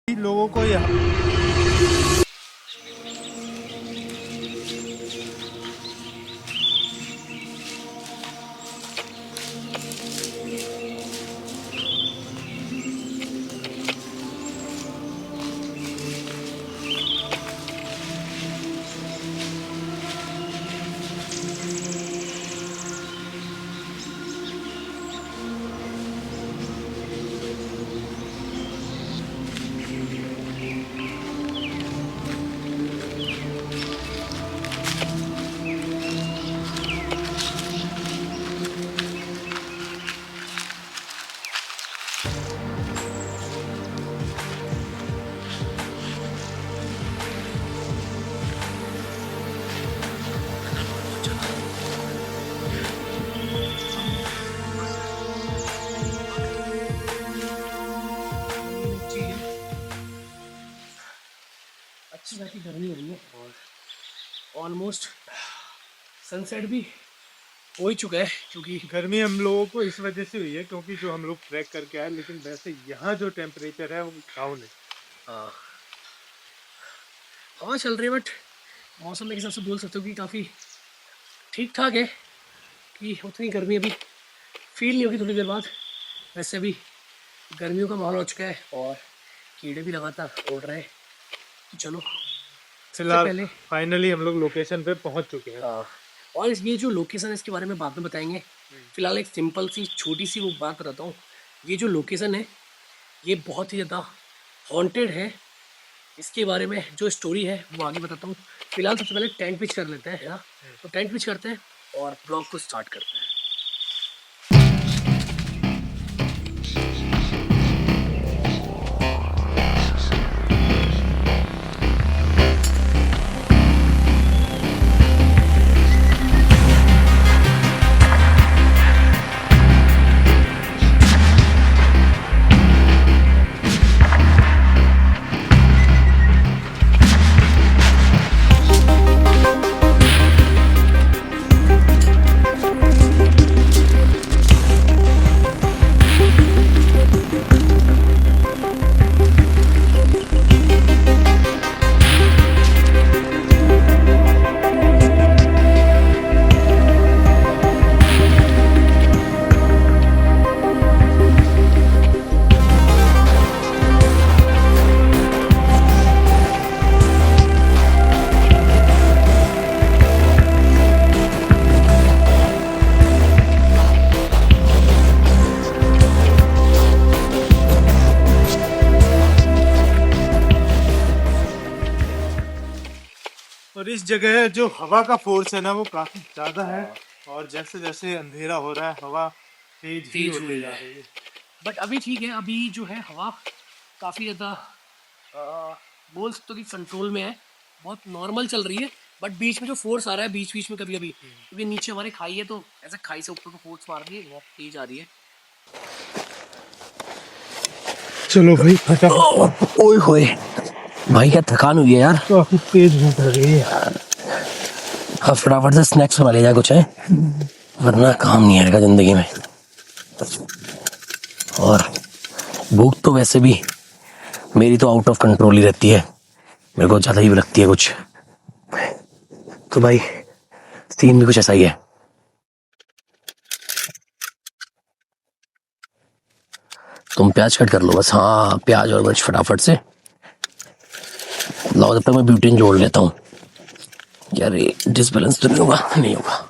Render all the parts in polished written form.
लोगों को यहाँ अच्छी खासी गर्मी हो रही है और ऑलमोस्ट सनसेट भी हो ही चुका है, क्योंकि गर्मी हम लोगों को इस वजह से हुई है क्योंकि जो हम लोग ट्रैक करके आए, लेकिन वैसे यहाँ जो टेम्परेचर है वो डाउन है। हवा चल रही है, बट मौसम के हिसाब से बोल सकते हो कि काफ़ी ठीक ठाक है, कि उतनी गर्मी अभी फील नहीं होगी थोड़ी देर बाद। वैसे अभी गर्मियों का माहौल हो चुका है और कीड़े भी लगातार उड़ रहे हैं। तो चलो फिलहाल पहले फाइनली हम लोग लोकेशन पे पहुंच चुके हैं। और ये जो लोकेशन है इसके बारे में बाद में बताएंगे। फिलहाल एक सिंपल सी छोटी सी वो बात बताता हूँ। ये जो लोकेशन है ये बहुत ही ज़्यादा हॉन्टेड है। इसके बारे में जो स्टोरी है वो आगे बताता हूँ। फिलहाल सबसे पहले टेंट पिच कर लेते हैं ना, तो टेंट पिच करते हैं और ब्लॉग को स्टार्ट करते हैं। और इस जगह जो हवा का फोर्स है ना वो काफी ज्यादा है, और जैसे जैसे अंधेरा हो रहा है हवा तेज ही होती जा रही है। बट अभी ठीक है, अभी जो है हवा काफ़ी ज़्यादा बोल सकते हो कि कंट्रोल में है, बहुत नॉर्मल चल रही है। बट बीच में जो फोर्स आ रहा है बीच बीच में कभी कभी, क्योंकि नीचे हमारे खाई है तो ऐसे खाई से ऊपर को फोर्स मार रही है, बहुत तेज आ रही है। चलो भाई फटाफट। ओए होए भाई क्या थकान हुई है यार, काफी तेज भूख लग रही है यार। हाँ फटाफट से स्नैक्स बना ले जाए कुछ है, वरना काम नहीं आएगा जिंदगी में। और भूख तो वैसे भी मेरी तो आउट ऑफ कंट्रोल ही रहती है, मेरे को ज़्यादा ही लगती है कुछ। तो भाई सीन भी कुछ ऐसा ही है। तुम प्याज कट कर लो बस। हाँ प्याज और मिर्च फटाफट से लाओ, जब तक मैं ब्यूटीन जोड़ लेता हूँ। यार ये डिसबैलेंस तो नहीं होगा? नहीं होगा।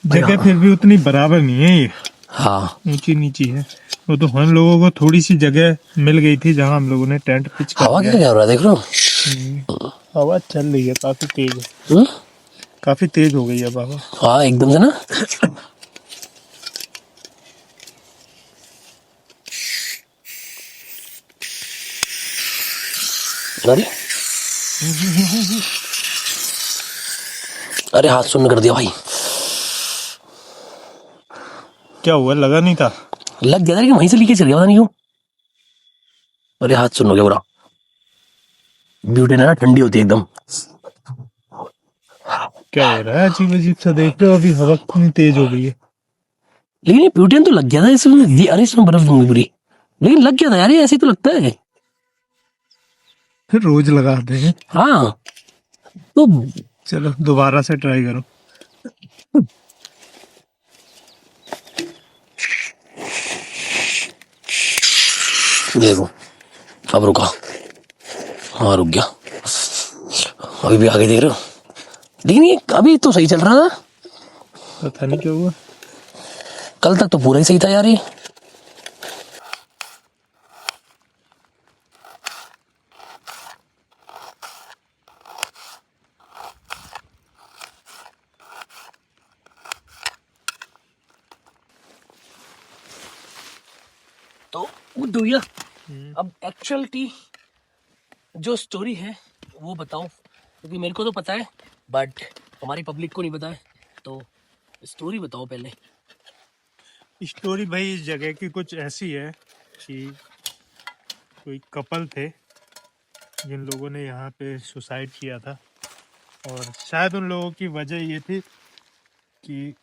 जगह फिर भी उतनी बराबर नहीं है ये, हाँ ऊंची नीची है। वो तो हम लोगों को थोड़ी सी जगह मिल गई थी जहाँ हम लोगों ने टेंट पिच कर हवा दिया। क्या हो रहा है देख रहे हो? हवा चल रही है, काफी तेज है। काफी तेज हो गई है हवा। हाँ एकदम से ना। अरे अरे हाथ सुन्न कर दिया भाई। क्या हुआ? लगा नहीं था? लग गया था कि वहीं से लीकेज चल गया, पता नहीं क्यों। अरे हाथ सुन हो गया पूरा। ब्यूटी ना ठंडी होती है एकदम। क्या हो रहा है? अजीब अजीब सा देख रहे हो, अभी हवा कितनी तेज हो गई है। लेकिन ये ब्यूटियन तो लग गया था इसमें। अरे इसमें बर्फ दूंगी पूरी, लेकिन लग गया था यार, ये ऐसे ही तो लगता है। रोज लगाते हैं। हाँ तो चलो दोबारा से ट्राई करो। देखो अब रुका, हाँ रुक गया, अभी भी आगे देख रहे हो, लेकिन ये अभी तो सही चल रहा था, पता नहीं क्या हुआ। कल तक तो पूरा ही सही था यार ये। तो गुड्डू भैया अब एक्चुअलिटी जो स्टोरी है वो बताओ, क्योंकि मेरे को तो पता है बट हमारी पब्लिक को नहीं पता है, तो स्टोरी बताओ पहले। स्टोरी भाई इस जगह की कुछ ऐसी है कि कोई कपल थे जिन लोगों ने यहाँ पे सुसाइड किया था, और शायद उन लोगों की वजह ये थी कि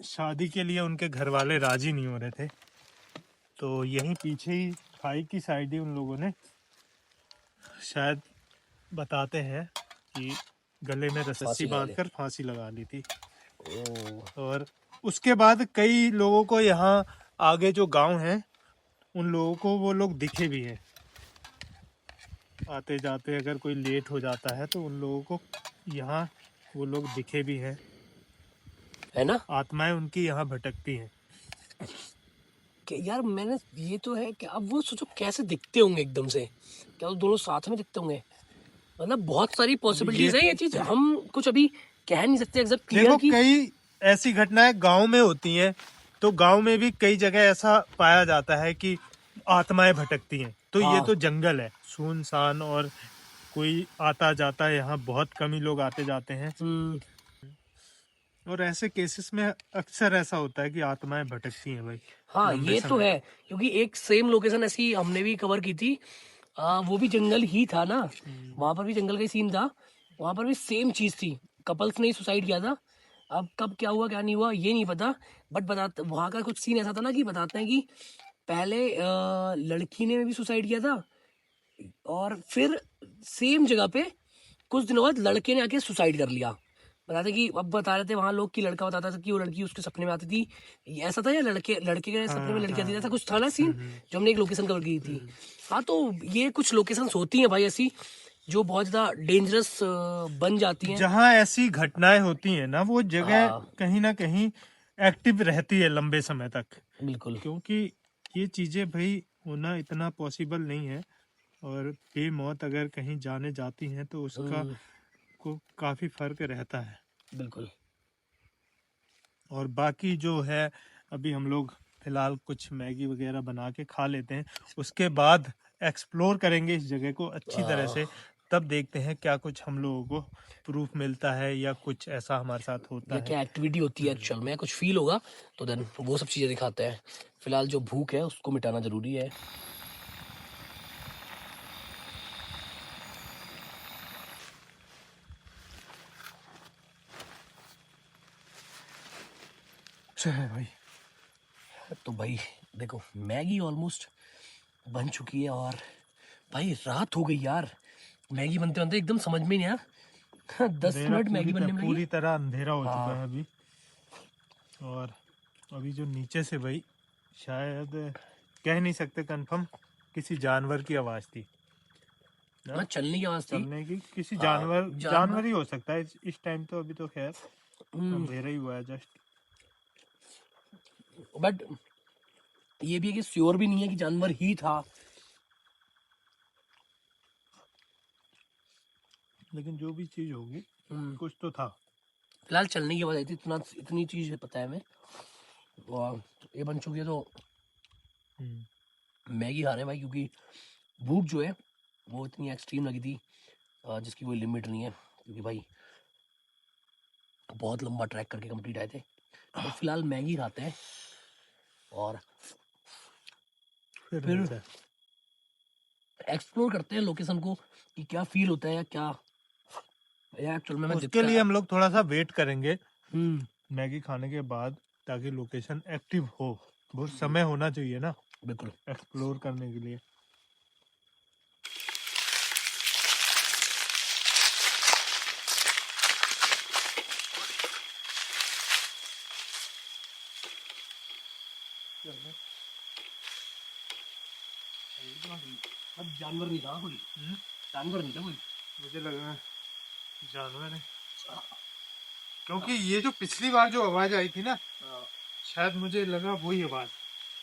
शादी के लिए उनके घर वाले राजी नहीं हो रहे थे। तो यहीं पीछे ही खाई की साइड ही उन लोगों ने शायद बताते हैं कि गले में रस्सी फांसी लगा ली। बांधकर फांसी लगा ली थी। और उसके बाद कई लोगों को यहाँ आगे जो गांव हैं उन लोगों को वो लोग दिखे भी हैं, आते जाते अगर कोई लेट हो जाता है तो उन लोगों को यहाँ वो लोग दिखे भी हैं, है ना आत्माएं उनकी यहाँ भटकती हैं। कि यार मैंने ये तो है कि अब वो सोचो कैसे दिखते होंगे एकदम से, क्या वो दोनों साथ में दिखते होंगे, मतलब बहुत सारी पॉसिबिलिटीज है ये चीज, हम कुछ अभी कह नहीं सकते एग्जैक्ट क्लियर देखो की। कई ऐसी घटनाएं गांव में होती हैं, तो गांव में भी कई जगह ऐसा पाया जाता है कि आत्माएं भटकती हैं। तो ये हाँ तो जंगल है सुनसान, और कोई आता जाता है, यहाँ बहुत कम ही लोग आते जाते हैं। और ऐसे केसेस में अक्सर ऐसा होता है कि आत्माएं भटकती हैं भाई हाँ लंबे ये तो समय है, क्योंकि एक सेम लोकेशन ऐसी हमने भी कवर की थी, वो भी जंगल ही था ना, वहां पर भी जंगल का ही सीन था, वहां पर भी सेम चीज थी, कपल्स ने ही सुसाइड किया था। अब कब क्या हुआ क्या नहीं हुआ ये नहीं पता, बट बताते वहां का कुछ सीन ऐसा था ना कि बताते हैं कि पहले लड़की ने भी सुसाइड किया था, और फिर सेम जगह पे कुछ दिनों बाद लड़के ने आके सुसाइड कर लिया। बताते कि अब बता रहे थे वहां लोग कि लड़का बताता था कि वो लड़की उसके सपने में आती थी, ये ऐसा था, या लड़के लड़के के सपने में लड़की आती थी, ऐसा कुछ था ना सीन, जो हमने एक लोकेशन कवर की थी। हाँ तो ये कुछ लोकेशंस होती हैं भाई ऐसी जो बहुत ज्यादा डेंजरस बन जाती हैं। जहाँ ऐसी घटनाएं होती हैं ना वो जगह हाँ कहीं ना कहीं एक्टिव रहती है लंबे समय तक, बिल्कुल। क्योंकि ये चीजें भाई होना इतना पॉसिबल नहीं है। और बेमौत अगर कहीं जाने जाती हैं तो उसका को काफी फर्क रहता है। बिल्कुल। और बाकी जो है अभी हम लोग फिलहाल कुछ मैगी वगैरह बना के खा लेते हैं, उसके बाद एक्सप्लोर करेंगे इस जगह को अच्छी तरह से, तब देखते हैं क्या कुछ हम लोगों को प्रूफ मिलता है या कुछ ऐसा हमारे साथ होता या है। क्या एक्टिविटी होती है एक्चुअल में, कुछ फील होगा तो देन वो सब चीजें दिखाते हैं। फिलहाल जो भूख है उसको मिटाना जरूरी है। भाई तो भाई देखो मैगी ऑलमोस्ट बन चुकी है, और भाई रात हो गई यार, मैगी बनते बनते एकदम समझ में नहीं आया 10 मिनट मैगी बनने में लगी। पूरी तरह अंधेरा हो चुका हाँ है अभी। और अभी जो नीचे से भाई शायद कह नहीं सकते कंफर्म, किसी जानवर की आवाज थी ना? हाँ चलने की आवाज थी। चलने की, किसी हाँ, जानवर ही हो सकता है इस टाइम तो। अभी तो खैर हम्म, अंधेरा ही हुआ है जस्ट। बट ये भी है कि श्योर भी नहीं है कि जानवर ही था। लेकिन जो भी चीज होगी कुछ तो था। फिलहाल चलने की आवाज आई थी, इतनी चीज है पता है हमें। और ये बन चुकी है तो मैगी खा रहे हैं भाई, क्योंकि भूख जो है वो इतनी एक्सट्रीम लगी थी जिसकी कोई लिमिट नहीं है, क्योंकि भाई बहुत लंबा ट्रैक करके कंप्लीट आए थे। तो फिलहाल मैगी खाते हैं और फिर मिलता है। एक्सप्लोर करते हैं लोकेशन को कि क्या फील होता है, या क्या या एक्चुअल में उसके लिए हम लोग थोड़ा सा वेट करेंगे हम्म मैगी खाने के बाद, ताकि लोकेशन एक्टिव हो। बहुत समय होना चाहिए ना बिल्कुल। एक्सप्लोर करने के लिए। अब जानवर नहीं था कोई, जानवर नहीं था कोई। मुझे लगा जानवर है, क्योंकि ये जो पिछली बार जो आवाज आई थी ना, शायद मुझे लगा वही आवाज।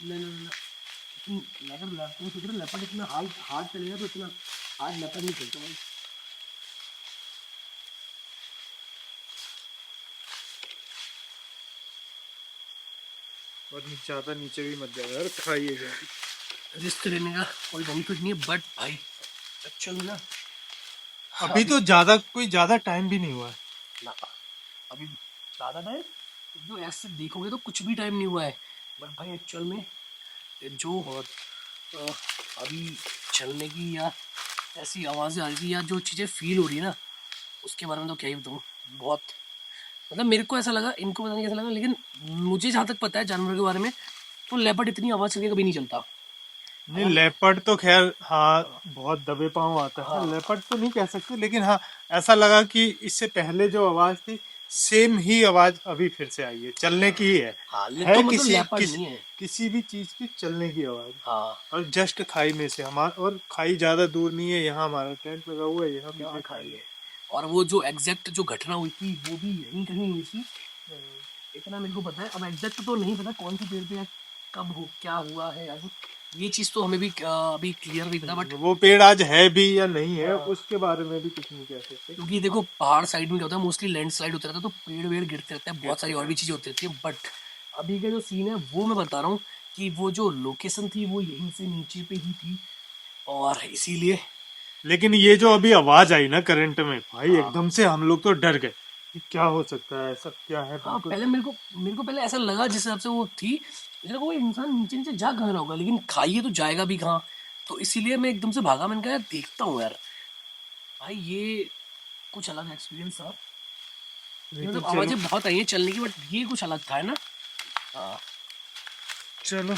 नहीं नहीं नहीं, लेपर्ड लेपर्ड सोच रहे लेपर्ड इतना हार्ड हार्ड चलेगा तो इतना हार्ड लेपर्ड नहीं चलता भाई। और ज्यादा नीचे भी मत जाओ यार, खाइएगा। रिस्क लेने का कोई बेनिफिट नहीं है, बट भाई एक्चुअली ना अभी तो ज्यादा कोई ज्यादा टाइम भी नहीं हुआ है। ना अभी ज़्यादा टाइम जो ऐसे देखोगे तो कुछ भी टाइम नहीं हुआ है, बट भाई एक्चुअल में जो अ, अभी चलने की या ऐसी आवाज़ें आ रही थी या जो चीज़ें फील हो रही है ना, उसके बारे में तो क्या ही बताऊँ। बहुत मतलब मेरे को ऐसा लगा, इनको पता नहीं कैसा लगा, लेकिन मुझे जहाँ तक पता है जानवर के बारे में, तो लेपर्ड इतनी आवाज़ करके कभी नहीं चलता। नहीं, अगर लेपर्ड तो खैर हाँ बहुत दबे पांव आता है, हाँ लेपर्ड तो नहीं कह सकते, लेकिन हाँ ऐसा लगा कि इससे पहले जो आवाज थी सेम ही आवाज अभी फिर से आई है, चलने की ही है। हाँ तो है मतलब लेपर्ड नहीं है। किसी भी चीज की चलने की आवाज। हाँ और जस्ट खाई में से हमारा, और खाई ज्यादा दूर नहीं है, यहाँ हमारा टेंट लगा हुआ है, यहाँ यहाँ पीछे खाई खाई है। है। और वो जो एग्जैक्ट जो घटना हुई थी वो भी यहीं कहीं हुई थी, इतना मेरे को पता है। अब एग्जैक्ट तो नहीं पता कौन सी पेड़ पे या कब हो क्या हुआ है या ये चीज़ तो हमें भी अभी क्लियर नहीं पता, बट वो पेड़ आज है भी या नहीं है उसके बारे में भी कुछ नहीं कह सकते। क्योंकि देखो पहाड़ साइड में क्या होता है, मोस्टली लैंडस्लाइड होता रहता है, तो पेड़ वेड़ गिरते रहते हैं, बहुत सारी और भी चीज़ें होती रहती है। बट अभी का जो सीन है वो मैं बता रहा हूँ कि वो जो लोकेशन थी वो यहीं से नीचे पे ही थी, और इसीलिए लेकिन ये जो अभी आवाज आई ना करंट में, भाई हाँ एकदम से हम लोग तो डर गए कि क्या हो सकता है, ऐसा क्या है हाँ बिल्कुल। पहले मेरे को पहले ऐसा लगा जिस हिसाब से वो थी, मुझे लगा वो इंसान नीचे नीचे जा कहाँ रहा होगा, लेकिन खाइए तो जाएगा भी कहाँ। तो इसीलिए मैं एकदम से भागा, मैंने कहा यार देखता हूँ यार। भाई ये कुछ अलग एक्सपीरियंस था, ये लेकिन मतलब चलो, आवाज़ें बहुत आई हैं चलने की, बट ये कुछ अलग था, है ना। हाँ चलो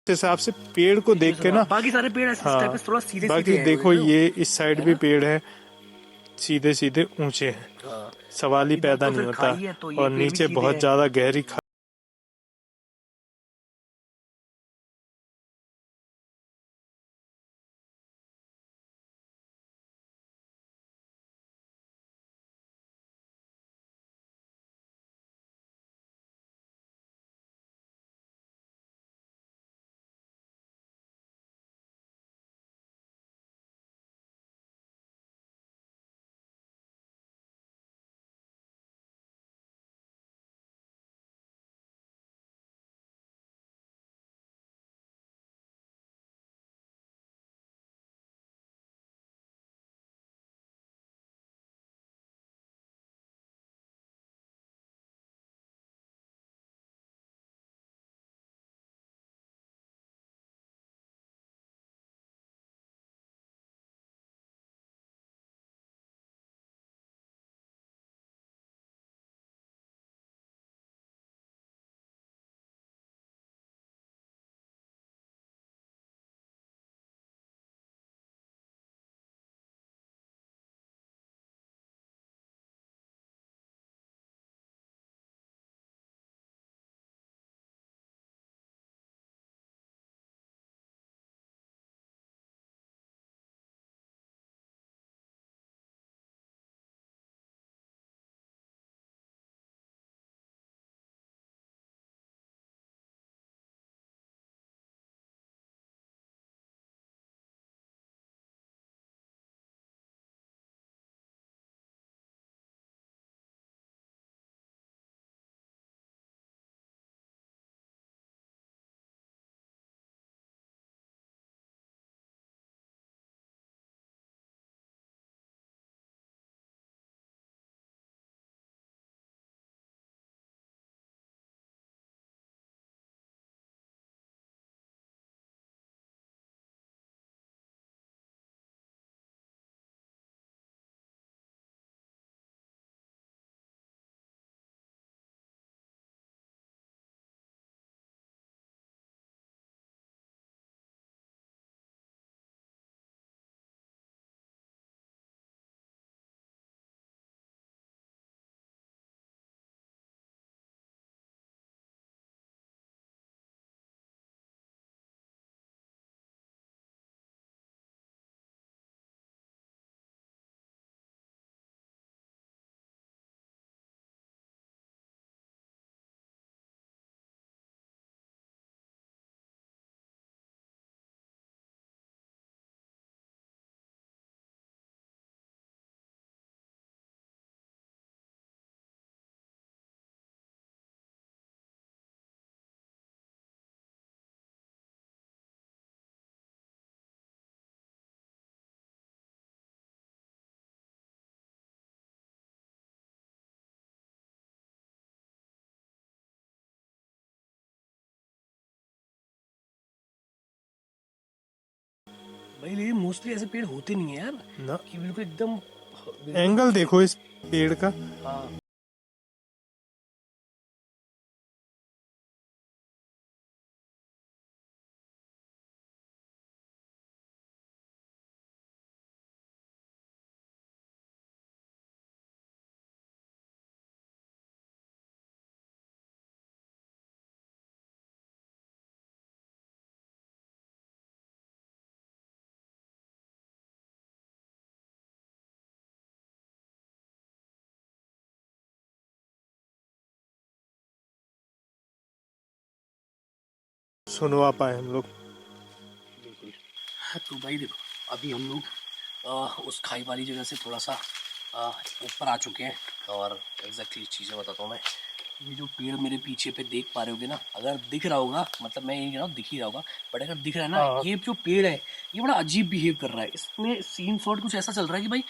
इस हिसाब से पेड़ को देख के ना, बाकी सारे पेड़ ऐसे इस टाइप हाँ से थोड़ा सीधे सीधे बाकी हैं, देखो है ये इस साइड भी ना। पेड़ है, सीधे सीधे ऊंचे हैं, हाँ सवाल ही इधर पैदा तो नहीं फिर होता। खाई है तो ये और पेड़ भी नीचे सीधे बहुत हैं। ज्यादा गहरी भाई लेकिन मोस्टली ऐसे पेड़ होते नहीं है यार, ना कि बिल्कुल एकदम एंगल देखो इस पेड़ का। हाँ। सुनवा पाए हम लोग। बिल्कुल। हाँ, तो भाई देखो अभी हम लोग उस खाई वाली जगह से थोड़ा सा ऊपर आ चुके हैं, और एग्जैक्टली चीज़ें बताता हूँ मैं। ये जो पेड़ मेरे पीछे पे देख पा रहे होगे ना, अगर दिख रहा होगा, मतलब मैं ये कह रहा हूँ दिख ही रहा होगा, बट अगर दिख रहा है ना, हाँ ये जो पेड़ है ये बड़ा अजीब बिहेव कर रहा है। इसमें सीन शॉट कुछ ऐसा चल रहा है कि भाई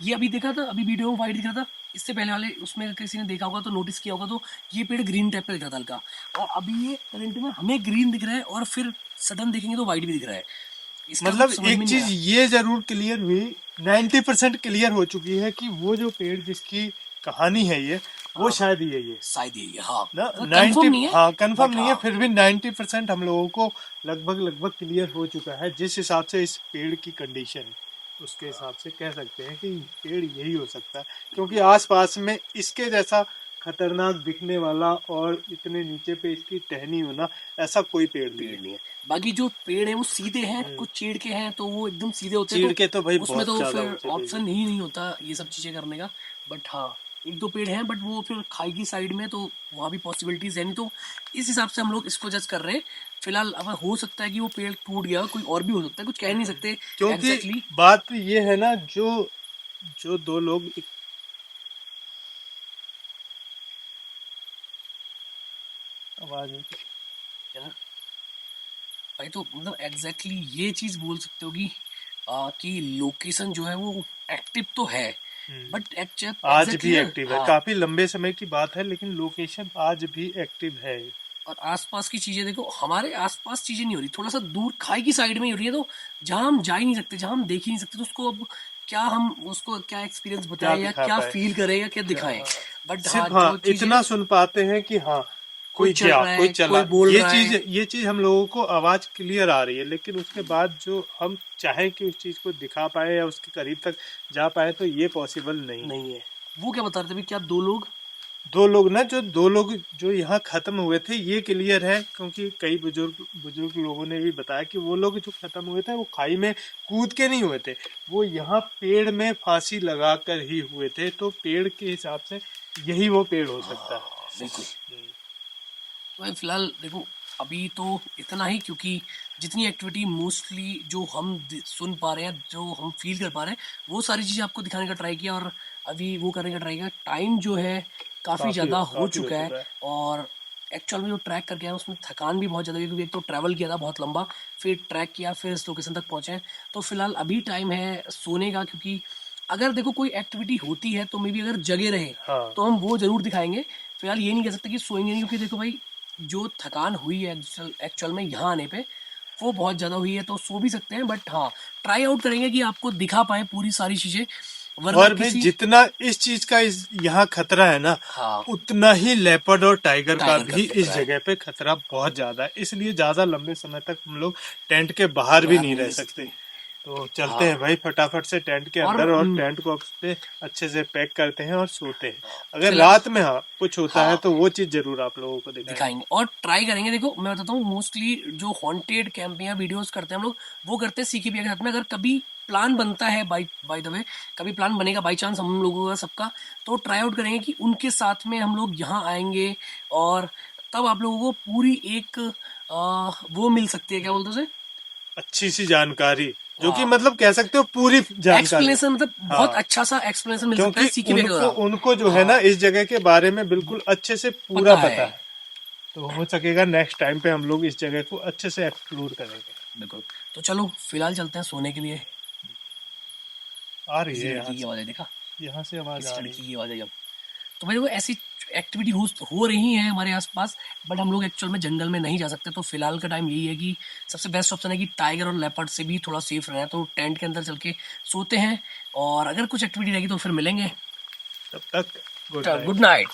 ये अभी देखा था, अभी वीडियो में वाइट दिख रहा था, इससे पहले वाले उसमें किसी ने देखा होगा तो नोटिस किया होगा, तो ये पेड़ ग्रीन टाइप का दिख रहा था हल्का, और अभी ये करंट में हमें ग्रीन दिख रहा है, और फिर सडन देखेंगे तो वाइट भी दिख रहा है। इसका मतलब कुछ समझ एक में नहीं चीज आया। ये जरूर क्लियर हुई, 90% क्लियर हो चुकी है कि वो जो पेड़ जिसकी कहानी है ये, वो हाँ शायद यही है शायद यही है, हाँ ना। कंफर्म 90, नहीं है, हाँ कंफर्म बट नहीं है, हाँ फिर भी 90% हम लोगों को लगभग लगभग क्लियर हो चुका है। जिस हिसाब से इस पेड़ की कंडीशन है उसके हिसाब से कह सकते हैं कि पेड़ यही हो सकता है, क्योंकि आसपास में इसके जैसा खतरनाक दिखने वाला और इतने नीचे पे इसकी टहनी होना ऐसा कोई पेड़ नहीं पेड़ है। नहीं है। बाकी जो पेड़ है वो सीधे हैं, हम्म, कुछ चीड़ के हैं तो वो एकदम सीधे होते हैं, चीड़ तो के तो भाई उसमें बहुत तो ज्यादा फिर ऊंचे पेड़ है। ऑप्शन ही नहीं होता ये सब चीज़ें करने का। बट हाँ, एक दो पेड़ हैं, बट वो फिर खाई की साइड में, तो वहाँ भी पॉसिबिलिटीज है नहीं, तो इस हिसाब से हम लोग इसको जज कर रहे हैं फिलहाल। अब हो सकता है कि वो पेड़ टूट गया हो, कोई और भी हो सकता है, कुछ कह नहीं सकते क्योंकि एग्जैक्टली। बात ये है ना, जो जो दो लोग आवाज नहीं। है ना भाई, तो मतलब एग्जैक्टली ये चीज़ बोल सकते हो कि लोकेशन जो है वो एक्टिव तो है, बट आज एग्जैक्टली भी ना, एक्टिव है, हाँ। काफी लंबे समय की बात है, लेकिन लोकेशन आज भी एक्टिव है। और आसपास की चीजें देखो, हमारे आसपास चीजें नहीं हो रही, थोड़ा सा दूर खाई की साइड में ही हो रही है, तो जहाँ हम जा ही नहीं सकते, जहाँ हम देख ही नहीं सकते, तो उसको अब क्या हम उसको क्या एक्सपीरियंस क्या बताएं, या दिखा क्या पाए, फील करें, या क्या क्या दिखाएं। बट हाँ, सिर्फ हाँ जो चीजें इतना सुन पाते हैं कि हाँ कोई कोई चल गया, रहा कोई है, चला, कोई बोल रहा है। ये चीज हम लोगों को आवाज क्लियर आ रही है, लेकिन उसके बाद जो हम चाहे कि उस चीज को दिखा पाए या उसके करीब तक जा पाए तो ये पॉसिबल नहीं है। नहीं है। वो क्या बता रहे थे अभी, क्या दो लोग? दो लोग ना, जो दो लोग जो यहाँ खत्म हुए थे ये क्लियर है, क्योंकि कई बुजुर्ग बुजुर्ग लोगों ने भी बताया कि वो लोग जो खत्म हुए थे वो खाई में कूद के नहीं हुए थे, वो यहाँ पेड़ में फांसी लगाकर ही हुए थे। तो पेड़ के हिसाब से यही वो पेड़ हो सकता है। बिल्कुल। तो भाई फिलहाल देखो, अभी तो इतना ही, क्योंकि जितनी एक्टिविटी मोस्टली जो हम सुन पा रहे हैं, जो हम फील कर पा रहे हैं, वो सारी चीज़ें आपको दिखाने का ट्राई किया, और अभी वो करने का ट्राई किया। टाइम जो है काफ़ी ज़्यादा हो काफी हो चुका है, चुका है। और एक्चुअल में जो ट्रैक करके आए उसमें थकान भी बहुत ज़्यादा हुई, क्योंकि एक तो ट्रैवल किया था बहुत लंबा, फिर ट्रैक किया, फिर इस लोकेशन तक पहुँचे हैं। तो फिलहाल अभी टाइम है सोने का, क्योंकि अगर देखो कोई एक्टिविटी होती है तो मे बी अगर जगे रहे हाँ तो हम वो ज़रूर दिखाएंगे। फिलहाल ये नहीं कह सकते कि सोएंगे नहीं, क्योंकि देखो भाई जो थकान हुई है एक्चुअल में यहाँ आने पे, वो बहुत ज़्यादा हुई है, तो सो भी सकते हैं, बट हाँ ट्राई आउट करेंगे कि आपको दिखा पाए पूरी सारी चीज़ें, वरना और भाई किसी। जितना इस चीज का इस यहाँ खतरा है ना, हाँ, उतना ही लेपर्ड और टाइगर का टाइगर का भी भी इस खतरा है, जगह पे खतरा बहुत ज्यादा है, इसलिए ज्यादा लंबे समय तक हम लोग टेंट के बाहर भी बाहर नहीं नहीं रह रह सकते। सकते। तो चलते हाँ, हैं भाई फटाफट से टेंट के और अंदर, और टेंट को अपने अच्छे से पैक करते हैं और सोते हैं। अगर फिलहाल रात में हाँ कुछ होता है हाँ तो वो चीज जरूर आप लोगों को दिखाएंगे। दिखाएंगे और ट्राई करेंगे। देखो मैं बताता हूँ, मोस्टली जो हॉन्टेड कैंपिंग या वीडियोस करते हैं हम लोग, वो करते हैं सीके के साथ में। अगर कभी प्लान बनता है, बाय द वे कभी प्लान बनेगा बाई चांस हम लोगों का सबका, तो ट्राई आउट करेंगे कि उनके साथ में हम लोग यहाँ आएंगे, और तब आप लोगों को पूरी एक वो मिल सकती है, क्या बोलते हैं उसे? अच्छी सी जानकारी, जो कि हाँ, मतलब कह सकते हो पूरी जानकारी। एक्सप्लेनेशन, मतलब बहुत हाँ, अच्छा सा एक्सप्लेनेशन मिल सकता है क्योंकि सीके के उनको दौरान। उनको जो है हाँ, ना इस जगह के बारे में बिल्कुल अच्छे से पूरा पता पता है। है। तो हो सकेगा नेक्स्ट टाइम पे हम लोग इस जगह को अच्छे से एक्सप्लोर करेंगे। बिल्कुल। तो चलो फिलहाल चलते हैं सोने के लिए। आ रही किसी है लड़की की आवाज़ है, देखा? यहाँ से आवाज किसी आ रही लड़की है। की आवाज़ है जब, तो भाई वो ऐसी एक्टिविटी हो रही हैं हमारे आसपास, बट हम लोग एक्चुअल में जंगल में नहीं जा सकते। तो फिलहाल का टाइम यही है कि सबसे बेस्ट ऑप्शन है कि टाइगर और लेपर्ड से भी थोड़ा सेफ रहना है, तो टेंट के अंदर चल के सोते हैं, और अगर कुछ एक्टिविटी रहेगी तो फिर मिलेंगे। तब तक गुड नाइट। Good night.